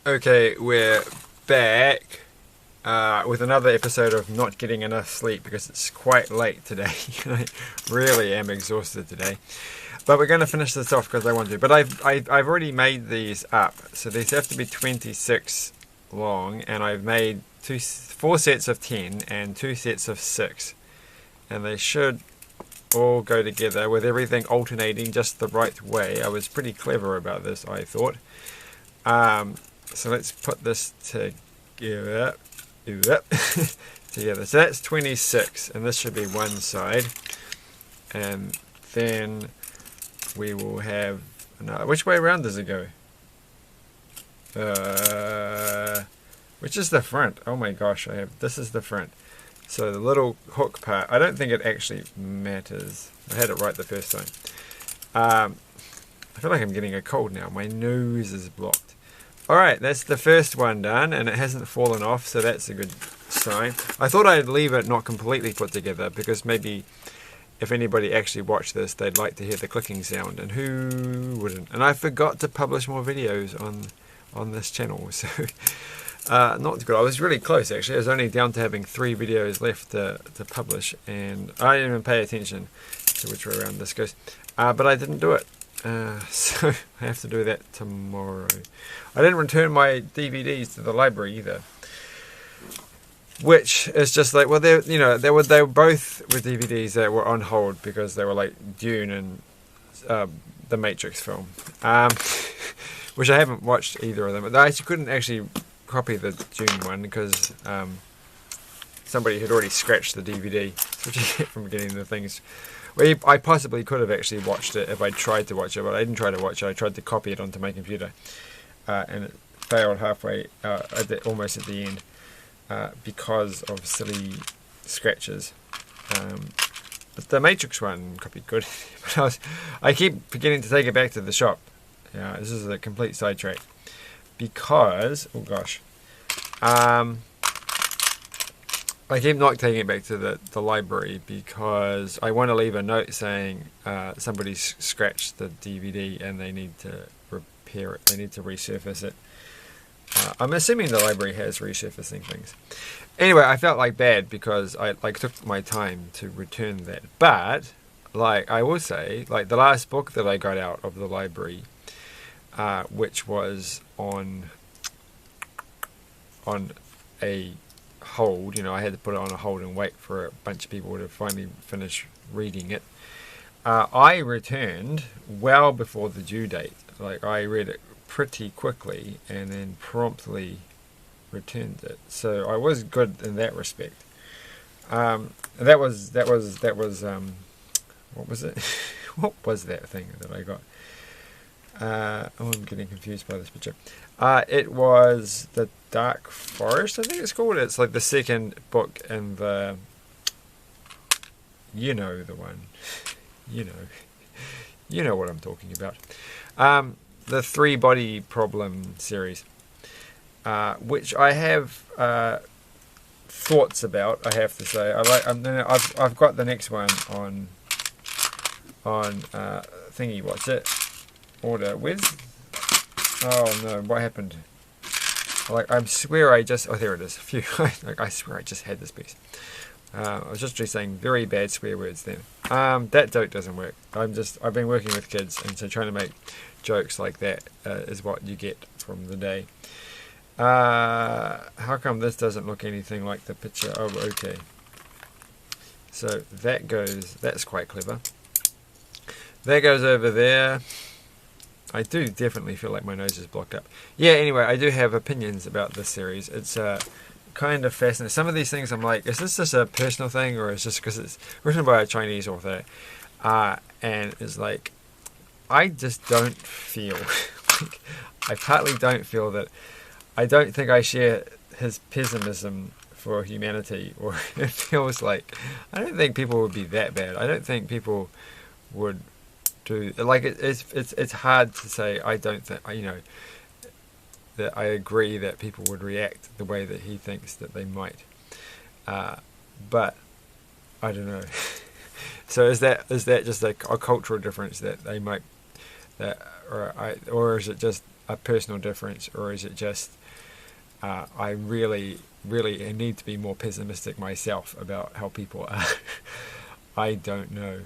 Okay, we're back with another episode of not getting enough sleep because it's quite late today. I really am exhausted today. But we're going to finish this off because I want to. But I've already made these up. So these have to be 26 long. And I've made four sets of 10 and 2 sets of 6. And they should all go together with everything alternating just the right way. I was pretty clever about this, I thought. So let's put this together. together. So that's 26, and this should be one side. And then we will have another. Which way around does it go? Which is the front? Oh my gosh, this is the front. So the little hook part, I don't think it actually matters. I had it right the first time. I feel like I'm getting a cold now. My nose is blocked. Alright, that's the first one done, and it hasn't fallen off, so that's a good sign. I thought I'd leave it not completely put together, because maybe if anybody actually watched this, they'd like to hear the clicking sound, and who wouldn't? And I forgot to publish more videos on this channel, so not good. I was really close, actually. I was only down to having 3 videos left to publish, and I didn't even pay attention to which way around this goes. But I didn't do it. So I have to do that tomorrow. I didn't return my DVDs to the library either, which is just like, well, they were both with DVDs that were on hold because they were like Dune and the Matrix film, which I haven't watched either of them. But I couldn't actually copy the Dune one because somebody had already scratched the DVD, which you get from getting the things. Well, I possibly could have actually watched it if I tried to watch it, but I didn't try to watch it. I tried to copy it onto my computer, and it failed halfway, almost at the end, because of silly scratches. But the Matrix one copied good. But I keep forgetting to take it back to the shop. Yeah, this is a complete sidetrack because, oh gosh, I keep not taking it back to the library because I want to leave a note saying somebody's scratched the DVD and they need to repair it. They need to resurface it. I'm assuming the library has resurfacing things. Anyway, I felt like bad because I took my time to return that. But I will say, the last book that I got out of the library, which was on a hold, I had to put it on a hold and wait for a bunch of people to finally finish reading it. I returned well before the due date. I read it pretty quickly and then promptly returned it. So I was good in that respect. That was what was it? What was that thing that I got? I'm getting confused by this picture. It was the Dark Forest, I think it's called. It's like the second book in the, the one, you know what I'm talking about. The 3-Body Problem series, which I have thoughts about. I have to say, I've got the next one on thingy. What's it? Order with. Oh no! What happened? I swear I just. Oh, there it is. Phew! I swear I just had this piece. I was just saying very bad swear words then. That joke doesn't work. I've been working with kids, and so trying to make jokes like that is what you get from the day. How come this doesn't look anything like the picture? Oh, okay. So that's quite clever. That goes over there. I do definitely feel like my nose is blocked up. Yeah, anyway, I do have opinions about this series. It's kind of fascinating. Some of these things I'm like, is this just a personal thing, or is just because it's written by a Chinese author? And it's like, I just don't feel, I partly don't feel that, I don't think I share his pessimism for humanity, or it feels like, I don't think people would be that bad. I don't think people would do, it's hard to say. I don't think, that I agree that people would react the way that he thinks that they might, but I don't know. So is that just a cultural difference that they might, or is it just a personal difference, or is it just I really need to be more pessimistic myself about how people are? I don't know.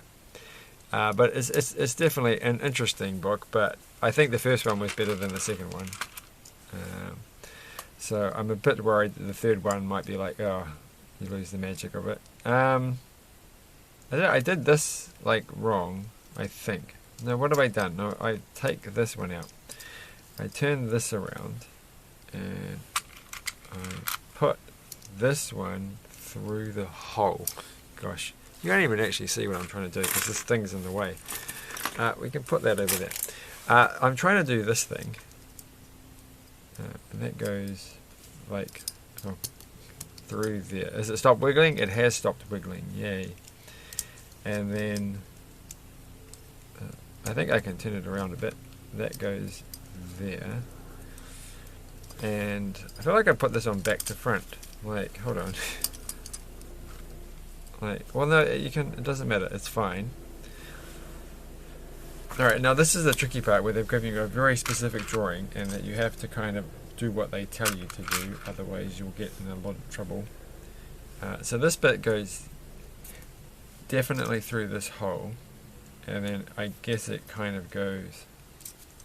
But it's definitely an interesting book, but I think the first one was better than the second one. So I'm a bit worried that the third one might be like, oh, you lose the magic of it. I did this like wrong, I think. No, what have I done? No, I take this one out. I turn this around and I put this one through the hole. Gosh, you can't even actually see what I'm trying to do because this thing's in the way. We can put that over there. I'm trying to do this thing. And that goes like through there. Has it stopped wiggling? It has stopped wiggling. Yay. And then I think I can turn it around a bit. That goes there. And I feel like I put this on back to front. Like, hold on. Like, well, no, you can. It doesn't matter. It's fine. Alright, now this is the tricky part where they've given you a very specific drawing and that you have to kind of do what they tell you to do, otherwise you'll get in a lot of trouble. So this bit goes definitely through this hole, and then I guess it kind of goes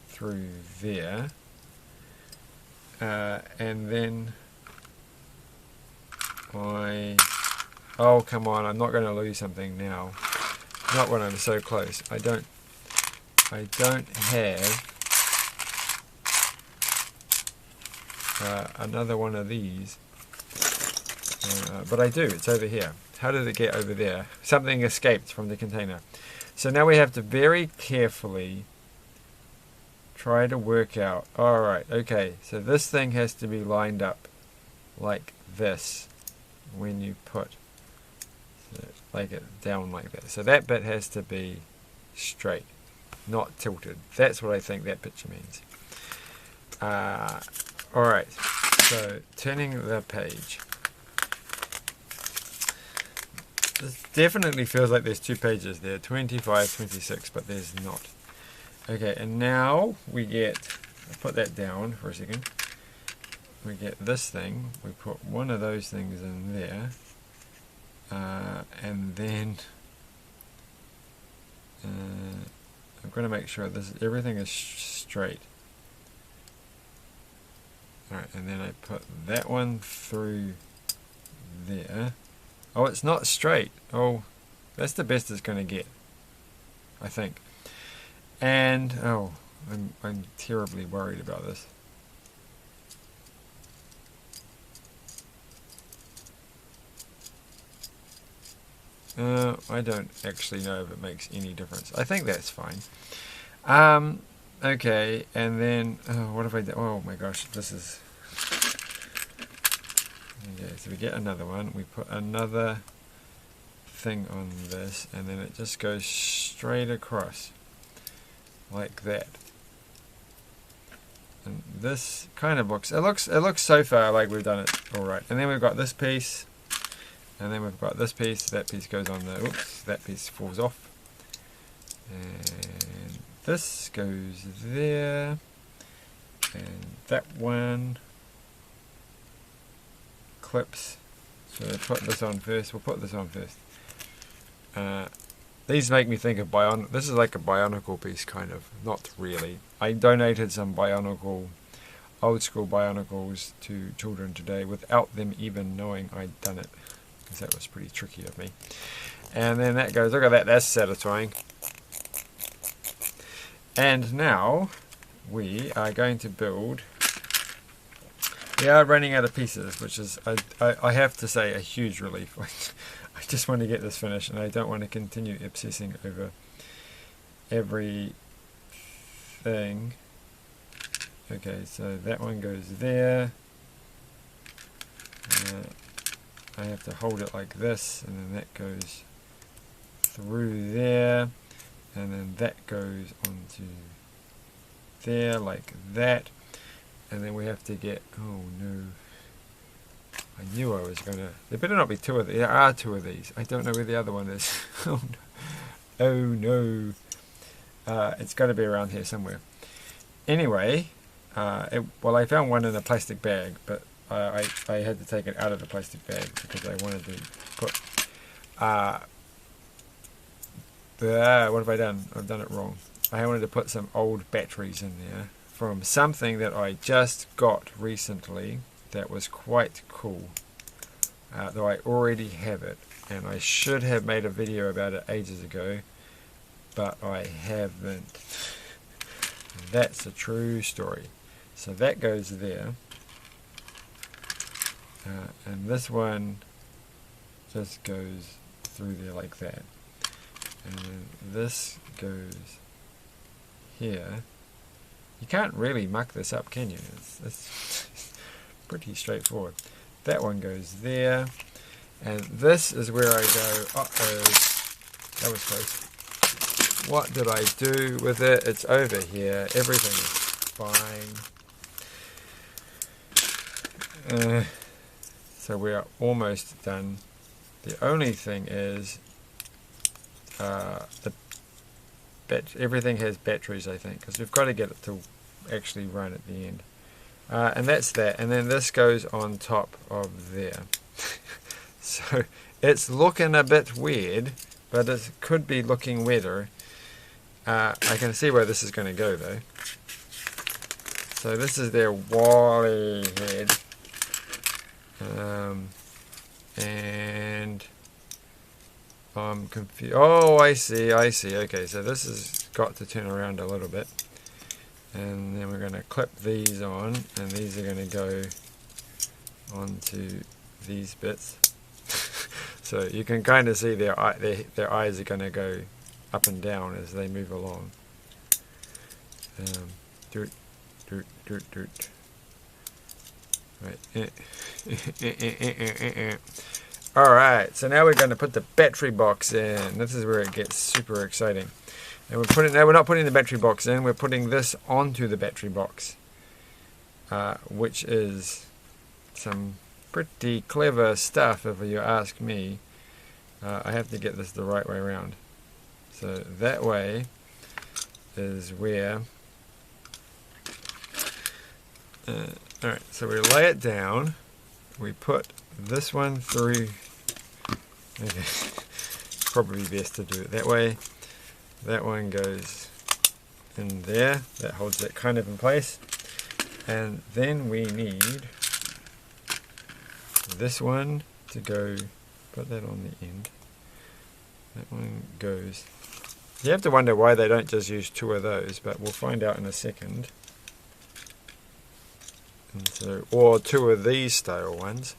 through there, and then oh come on, I'm not going to lose something now, not when I'm so close. I don't have another one of these, but I do. It's over here. How did it get over there? Something escaped from the container. So now we have to very carefully try to work out, alright, okay, so this thing has to be lined up like this when you put it down like that. So that bit has to be straight, not tilted. That's what I think that picture means. Alright, so turning the page. This definitely feels like there's 2 pages there, 25, 26, but there's not. Okay, and now we get, I'll put that down for a second. We get this thing, we put one of those things in there, and then I'm going to make sure everything is straight. Alright, and then I put that one through there. Oh, it's not straight. Oh, that's the best it's going to get, I think. And, oh, I'm terribly worried about this. I don't actually know if it makes any difference. I think that's fine. Okay, and then, what have I done? Oh my gosh, this is... Okay, so we get another one, we put another thing on this, and then it just goes straight across, like that. And this kind of looks, it looks so far like we've done it alright. And then we've got this piece, and then we've got this piece, that piece goes on the, oops, that piece falls off. And this goes there, and that one clips. So I put this on first. We'll put this on first. These make me think of this is like a Bionicle piece, kind of. Not really. I donated some Bionicle, old school Bionicles to children today without them even knowing I'd done it, because that was pretty tricky of me. And then that goes, look at that, that's satisfying. And now we are going to build. We are running out of pieces, which is, I have to say, a huge relief. I just want to get this finished, and I don't want to continue obsessing over every thing. Okay, so that one goes there. I have to hold it like this, and then that goes through there. And then that goes onto there like that, and then we have to get, oh no, I knew I was gonna, there better not be 2 of these. There are 2 of these. I don't know where the other one is. Oh no, oh no. It's got to be around here somewhere. Anyway, Well, I found one in a plastic bag, but I had to take it out of the plastic bag because I wanted to put... what have I done? I've done it wrong. I wanted to put some old batteries in there from something that I just got recently that was quite cool. Though I already have it, and I should have made a video about it ages ago, but I haven't. That's a true story. So that goes there, and this one just goes through there like that, and then this goes here. You can't really muck this up, can you? It's pretty straightforward. That one goes there, and this is where I go, uh-oh, that was close. What did I do with it? It's over here. Everything is fine. So we are almost done. The only thing is everything has batteries, I think, because we've got to get it to actually run at the end. And that's that. And then this goes on top of there. So it's looking a bit weird, but it could be looking weirder. I can see where this is going to go, though. So this is their Wally head. And I'm confused. Oh, I see. Okay, so this has got to turn around a little bit. And then we're going to clip these on, and these are going to go onto these bits. So you can kind of see their eyes are going to go up and down as they move along. Dirt. Right. Alright, so now we're going to put the battery box in. This is where it gets super exciting. And we're not putting the battery box in, we're putting this onto the battery box. Which is some pretty clever stuff, if you ask me. I have to get this the right way around. So that way is where... Alright, so we lay it down. We put this one through... Okay, probably best to do it that way. That one goes in there. That holds it kind of in place. And then we need this one to go... Put that on the end. That one goes... You have to wonder why they don't just use two of those, but we'll find out in a second. And so, or two of these style ones.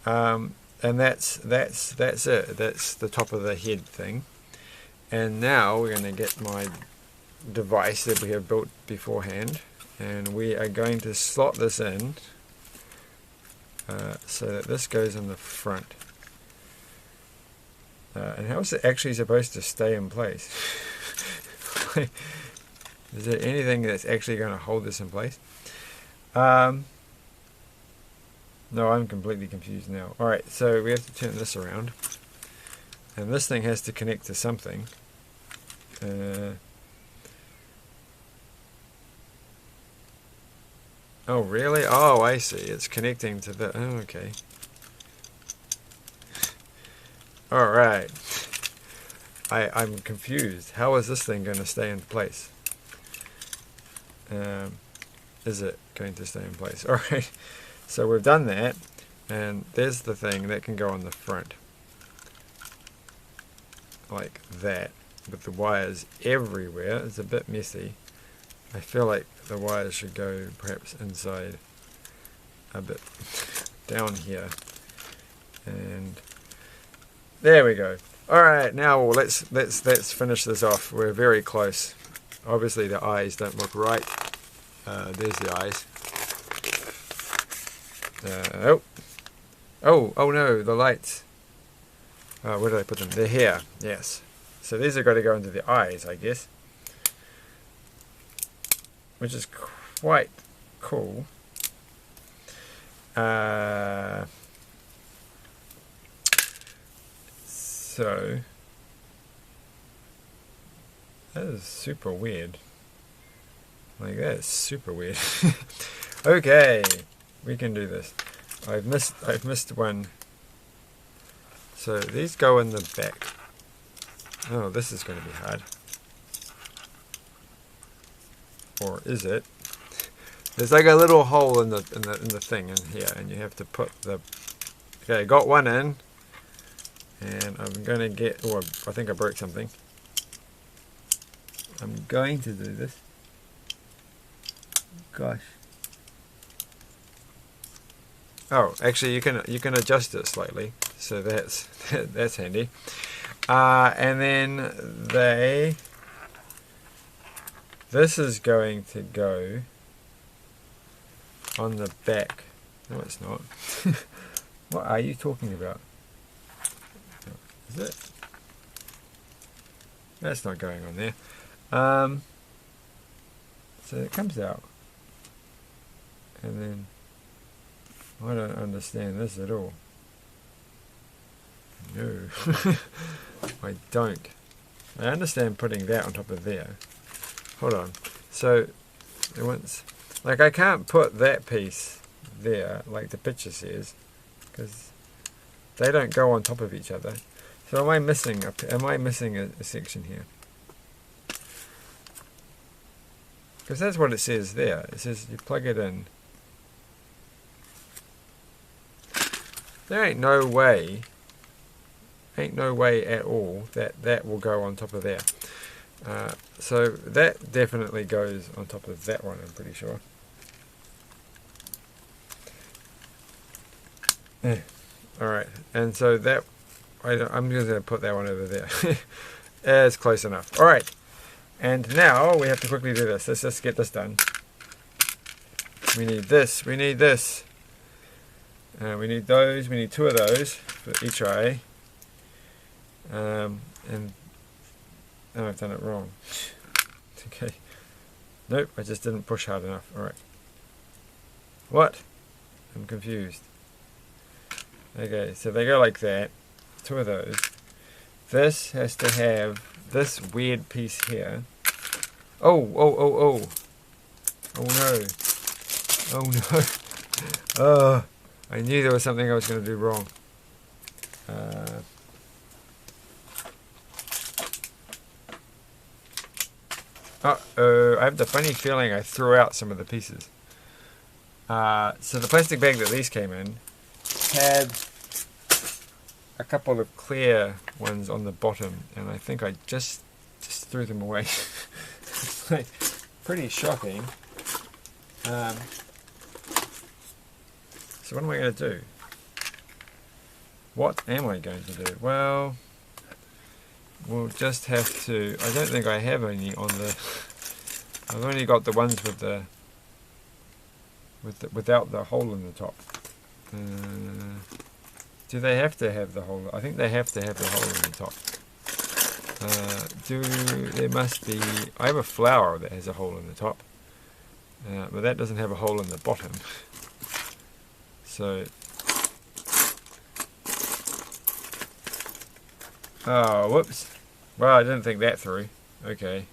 And that's it. That's the top of the head thing. And now we're going to get my device that we have built beforehand, and we are going to slot this in so that this goes in the front. And how is it actually supposed to stay in place? Is there anything that's actually going to hold this in place? No, I'm completely confused now. Alright, so we have to turn this around. And this thing has to connect to something. Oh, really? Oh, I see. It's connecting to the... Oh, okay. Alright. I'm confused. How is this thing going to stay in place? Is it going to stay in place? Alright. So we've done that. And there's the thing that can go on the front. Like that. With the wires everywhere. It's a bit messy. I feel like the wires should go perhaps inside a bit down here. And there we go. Alright, now let's finish this off. We're very close. Obviously the eyes don't look right. There's the eyes. Oh no, the lights. Where did I put them? They're here, yes. So these are going to go into the eyes, I guess. Which is quite cool. So that is super weird. Like, that's super weird. Okay, we can do this. I've missed one. So these go in the back. Oh, this is going to be hard. Or is it? There's like a little hole in the thing in here, and you have to put the. Okay, got one in, and I'm going to get. Oh, I think I broke something. I'm going to do this. Gosh. Oh, actually, you can adjust it slightly, so that's that's handy. And then this is going to go on the back. No, it's not. What are you talking about? Is it? That's not going on there. So it comes out, and then I don't understand this at all. No, I don't. I understand putting that on top of there. Hold on. So once, like, I can't put that piece there like the picture says, because they don't go on top of each other. So am I missing a section here? Because that's what it says there. It says you plug it in. There ain't no way at all that that will go on top of there. So that definitely goes on top of that one, I'm pretty sure. Alright, and so that, I'm just going to put that one over there. It's close enough. Alright, and now we have to quickly do this. Let's just get this done. We need this, we need this. We need those, we need 2 of those for each eye. And oh, I've done it wrong. Okay. Nope, I just didn't push hard enough. Alright. What? I'm confused. Okay, so they go like that. 2 of those. This has to have this weird piece here. Oh, oh, oh, oh. Oh no. Oh no. I knew there was something I was going to do wrong. Uh-oh, I have the funny feeling I threw out some of the pieces. So the plastic bag that these came in had a couple of clear ones on the bottom, and I think I just threw them away. It's like pretty shocking. So what am I going to do? What am I going to do? Well, we'll just have to. I don't think I have any on the. I've only got the ones with the without the hole in the top. Do they have to have the hole? I think they have to have the hole in the top. There must be. I have a flower that has a hole in the top, but that doesn't have a hole in the bottom. So. Oh, whoops. Well, I didn't think that through. Okay.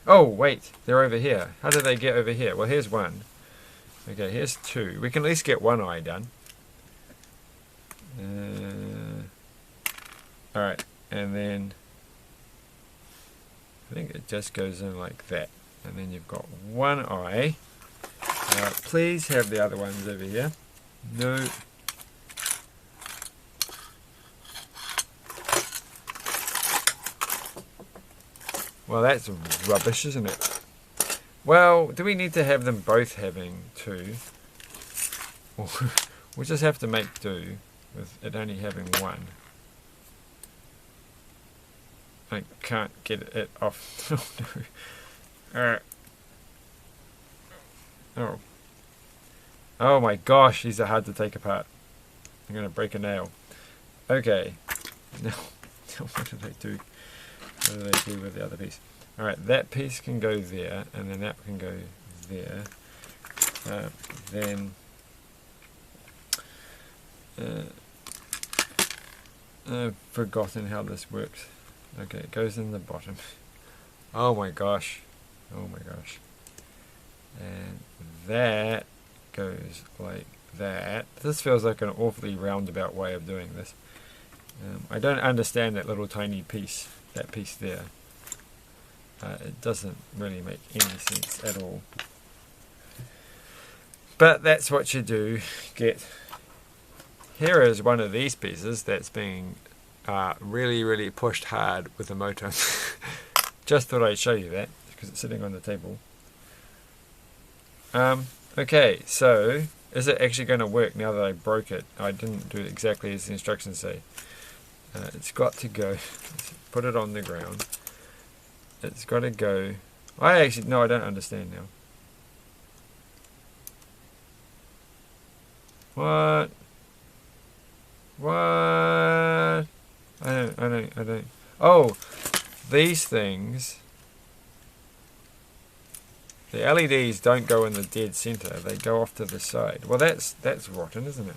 Oh, wait. They're over here. How did they get over here? Well, here's one. Okay, here's 2. We can at least get one eye done. Alright, and then I think it just goes in like that. And then you've got one eye. Please have the other ones over here. No. Well, that's rubbish, isn't it? Well, do we need to have them both having 2? Or we'll just have to make do with it only having 1. I can't get it off. Oh no. Oh. Oh my gosh, these are hard to take apart. I'm going to break a nail. Okay. Now, what do they do? What do they do with the other piece? Alright, that piece can go there, and then that can go there. Then I've forgotten how this works. Okay, it goes in the bottom. Oh my gosh. Oh my gosh. and that goes like that. This feels like an awfully roundabout way of doing this. I don't understand that little tiny piece, that piece there. It doesn't really make any sense at all. But that's what you do get. Here is one of these pieces that's being really pushed hard with the motor. Just thought I'd show you that because it's sitting on the table. Okay, so is it actually going to work now that I broke it? I didn't do it exactly as the instructions say. It's got to go. Put it on the ground. It's got to go. I don't understand now. What? What? I don't. Oh, these things. The LEDs don't go in the dead center. They go off to the side. Well, that's rotten, isn't it?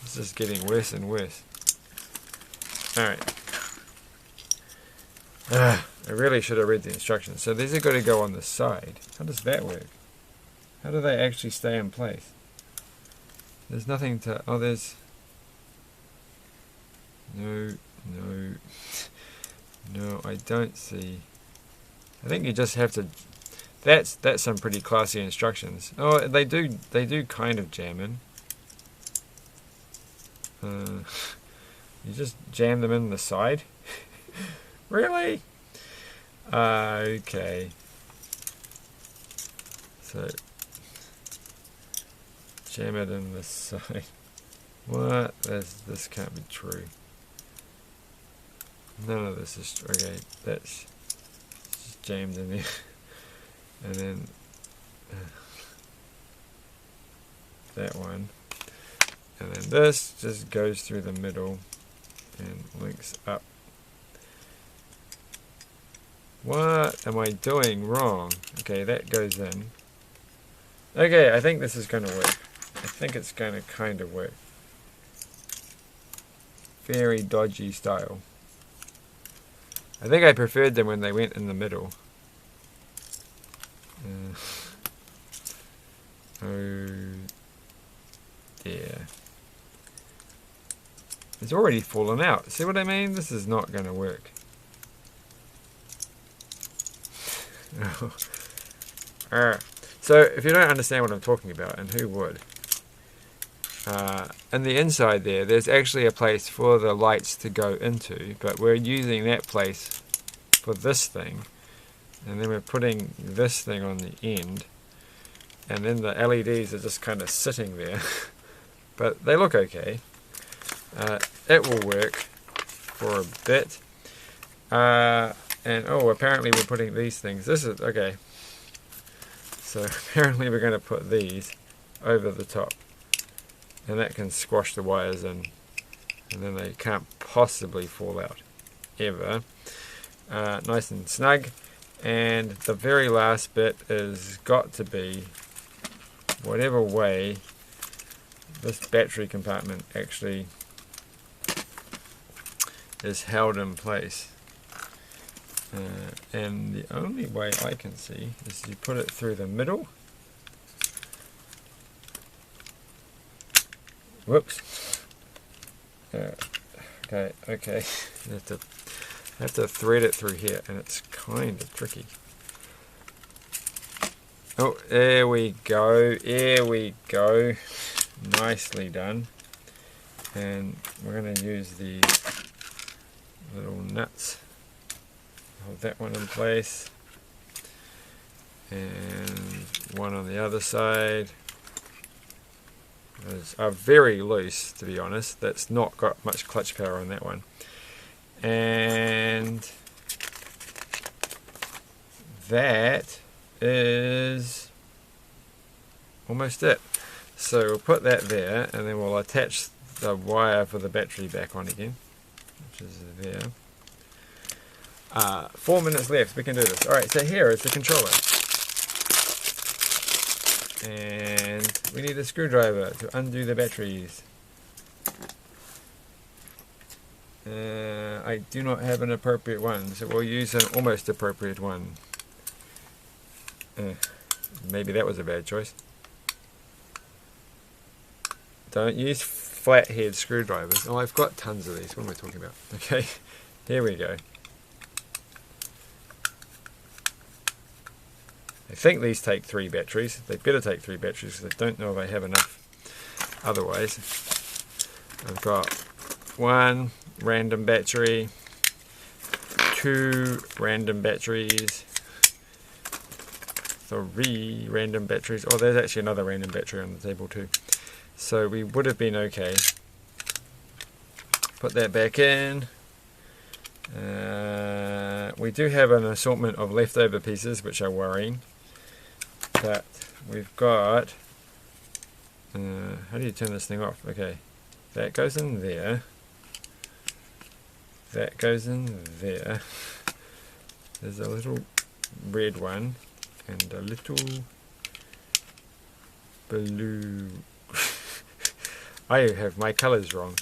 It's just getting worse and worse. Alright. I really should have read the instructions. So these are going to go on the side. How does that work? How do they actually stay in place? There's nothing to... Oh, there's... No, I don't see... I think you just have to... That's some pretty classy instructions. Oh, they do kind of jam in. You just jam them in the side? Really? Okay. So, jam it in the side. What? This can't be true. None of this is... Okay, that's just jammed in there. And then that one. And then this just goes through the middle and links up. What am I doing wrong? Okay, that goes in. Okay, I think this is going to work. I think it's going to kind of work. Very dodgy style. I think I preferred them when they went in the middle. Oh dear. It's already fallen out. See what I mean? This is not going to work. So if you don't understand what I'm talking about, and who would, in the inside there's actually a place for the lights to go into, but we're using that place for this thing, and then we're putting this thing on the end, and then the LEDs are just kind of sitting there. But they look okay. It will work for a bit. And oh, apparently we're putting these things. This is okay. So apparently we're going to put these over the top, and that can squash the wires in, and then they can't possibly fall out ever. Nice and snug. And the very last bit is got to be whatever way this battery compartment actually is held in place. And the only way I can see is you put it through the middle. Whoops. Okay. I have to thread it through here, and it's kind of tricky. Oh, there we go. There we go. Nicely done. And we're going to use these little nuts. Hold that one in place. And one on the other side. Those are very loose, to be honest. That's not got much clutch power on that one. And that is almost it. So we'll put that there, and then we'll attach the wire for the battery back on again, which is there. 4 minutes left. We can do this. Alright, so here is the controller. And we need a screwdriver to undo the batteries. I do not have an appropriate one, so we'll use an almost appropriate one. Maybe that was a bad choice. Don't use flathead screwdrivers. Oh, I've got tons of these. What am I talking about? Okay, here we go. I think these take 3 batteries. They better take 3 batteries because I don't know if I have enough otherwise. I've got 1 random battery, 2 random batteries, 3 random batteries. Oh, there's actually another random battery on the table too. So we would have been okay. Put that back in. We do have an assortment of leftover pieces which are worrying. But we've got... how do you turn this thing off? Okay. That goes in there. That goes in there. There's a little red one. And a little blue. I have my colours wrong.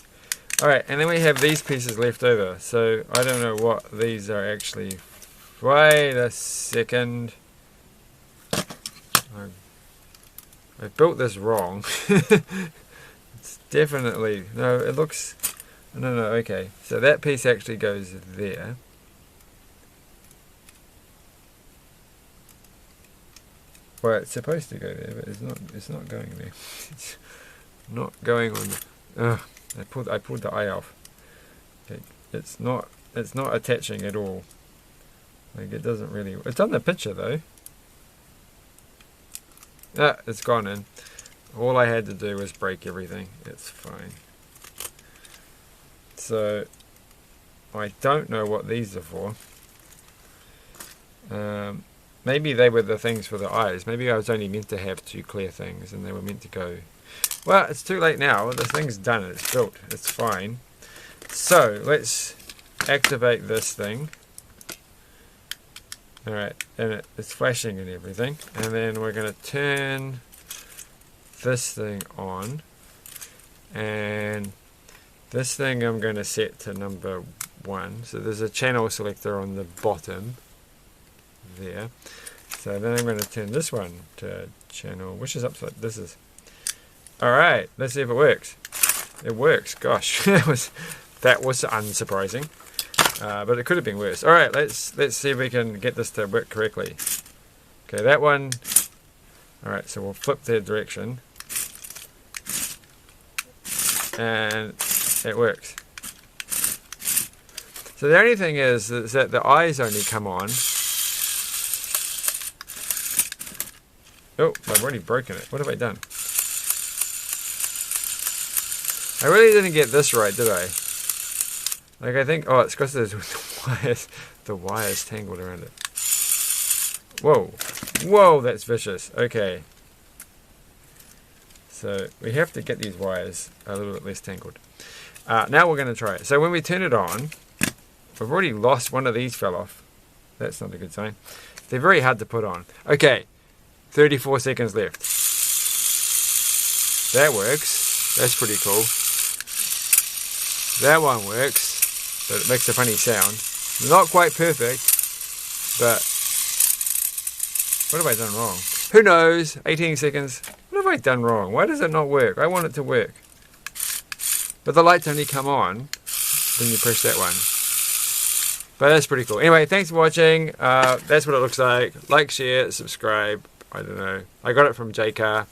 Alright, and then we have these pieces left over. So I don't know what these are actually. Wait a second. I built this wrong. It's definitely... No, it looks... No, okay. So that piece actually goes there. Well, it's supposed to go there, but it's not going there. It's not going on the... I pulled the eye off. It's not attaching at all. Like, it doesn't really... It's on the picture though. Ah, it's gone in. All I had to do was break everything. It's fine. So, I don't know what these are for. Maybe they were the things for the eyes. Maybe I was only meant to have 2 clear things and they were meant to go... Well, it's too late now. The thing's done. It's built. It's fine. So, let's activate this thing. Alright, and it's flashing and everything. And then we're going to turn this thing on. And this thing I'm going to set to number 1. So there's a channel selector on the bottom there. So then I'm going to turn this one to channel, which is upside. This is. Alright, let's see if it works. It works. Gosh, that was unsurprising. But it could have been worse. Alright, let's see if we can get this to work correctly. Okay, that one. Alright, so we'll flip the direction. And it works. So the only thing is that the eyes only come on. Oh, I've already broken it. What have I done? I really didn't get this right, did I? Like, I think... Oh, it's because there's the wires tangled around it. Whoa. Whoa, that's vicious. Okay. So, we have to get these wires a little bit less tangled. Now we're going to try it. So, when we turn it on... We've already lost one of these fell off. That's not a good sign. They're very hard to put on. Okay. 34 seconds left. That works. That's pretty cool. That one works, but it makes a funny sound. Not quite perfect, but what have I done wrong? Who knows? 18 seconds. What have I done wrong? Why does it not work? I want it to work. But the lights only come on when you press that one. But that's pretty cool. Anyway, thanks for watching. That's what it looks like. Like, share, subscribe. I don't know. I got it from Jaycar.